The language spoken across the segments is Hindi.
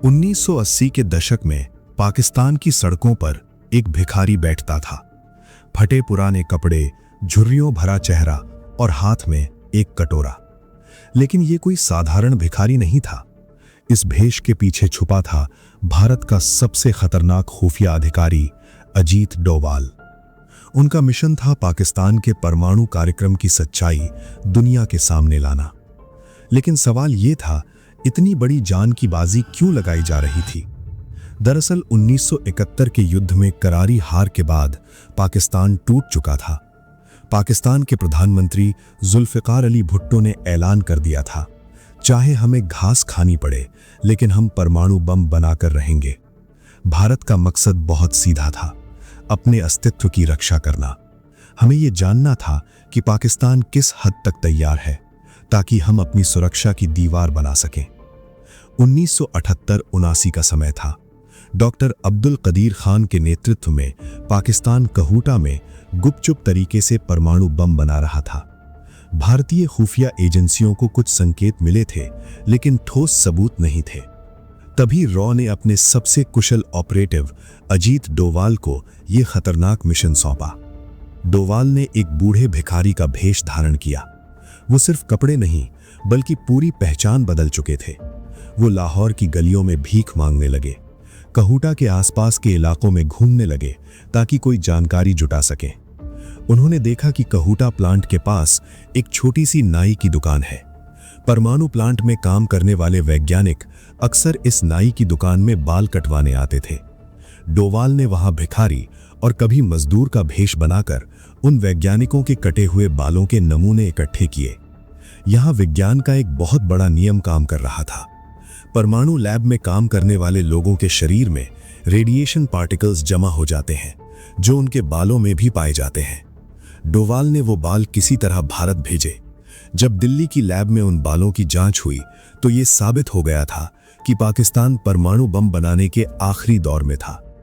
1980 के दशक में पाकिस्तान की सड़कों पर एक भिखारी बैठता था। फटे पुराने कपड़े, झुर्रियों भरा चेहरा और हाथ में एक कटोरा। लेकिन ये कोई साधारण भिखारी नहीं था। इस भेष के पीछे छुपा था भारत का सबसे खतरनाक खुफिया अधिकारी अजीत डोभाल। उनका मिशन था पाकिस्तान के परमाणु कार्यक्रम की सच्चाई दुनिया के सामने लाना। लेकिन सवाल ये था, इतनी बड़ी जान की बाजी क्यों लगाई जा रही थी? दरअसल 1971 के युद्ध में करारी हार के बाद पाकिस्तान टूट चुका था। पाकिस्तान के प्रधानमंत्री जुल्फिकार अली भुट्टो ने ऐलान कर दिया था, चाहे हमें घास खानी पड़े लेकिन हम परमाणु बम बनाकर रहेंगे। भारत का मकसद बहुत सीधा था, अपने अस्तित्व की रक्षा करना। हमें यह जानना था कि पाकिस्तान किस हद तक तैयार है ताकि हम अपनी सुरक्षा की दीवार बना सकें। 1978-79 का समय था। डॉक्टर अब्दुल कदीर खान के नेतृत्व में पाकिस्तान कहूटा में गुपचुप तरीके से परमाणु बम बना रहा था। भारतीय खुफिया एजेंसियों को कुछ संकेत मिले थे, लेकिन ठोस सबूत नहीं थे। तभी रॉ ने अपने सबसे कुशल ऑपरेटिव अजीत डोभाल को यह खतरनाक मिशन सौंपा। डोभाल ने एक बूढ़े भिखारी का भेष धारण किया। वो सिर्फ कपड़े नहीं, बल्कि पूरी पहचान बदल चुके थे। वो लाहौर की गलियों में भीख मांगने लगे, कहूटा के आसपास के इलाकों में घूमने लगे ताकि कोई जानकारी जुटा सके। उन्होंने देखा कि कहूटा प्लांट के पास एक छोटी सी नाई की दुकान है। परमाणु प्लांट में काम करने वाले वैज्ञानिक अक्सर इस नाई की दुकान में बाल कटवाने आते थे। डोभाल ने वहां भिखारी और कभी मजदूर का भेष बनाकर उन वैज्ञानिकों के कटे हुए बालों के नमूने इकट्ठे किए। यहां विज्ञान का एक बहुत बड़ा नियम काम कर रहा था। परमाणु लैब में काम करने वाले लोगों के शरीर में रेडिएशन पार्टिकल्स जमा हो जाते हैं, जो उनके बालों में भी पाए जाते हैं। डोभाल ने वो बाल किसी तरह भारत भेजे। जब दिल्ली की लैब में उन बालों की जांच हुई तो ये साबित हो गया था कि पाकिस्तान परमाणु बम बनाने के आखिरी दौर में था।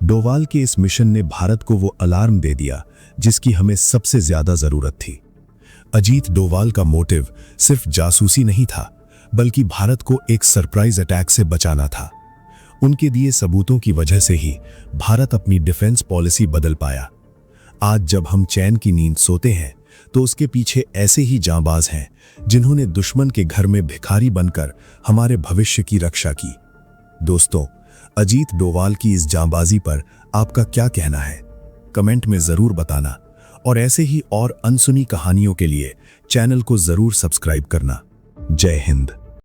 डोभाल के इस मिशन ने भारत को वो अलार्म दे दिया जिसकी हमें सबसे ज्यादा जरूरत थी। अजीत डोभाल का मोटिव सिर्फ जासूसी नहीं था, बल्कि भारत को एक सरप्राइज अटैक से बचाना था। उनके दिए सबूतों की वजह से ही भारत अपनी डिफेंस पॉलिसी बदल पाया। आज जब हम चैन की नींद सोते हैं तो उसके पीछे ऐसे ही जांबाज हैं जिन्होंने दुश्मन के घर में भिखारी बनकर हमारे भविष्य की रक्षा की। दोस्तों, अजीत डोभाल की इस जांबाजी पर आपका क्या कहना है? कमेंट में जरूर बताना और ऐसे ही और अनसुनी कहानियों के लिए चैनल को जरूर सब्सक्राइब करना। जय हिंद।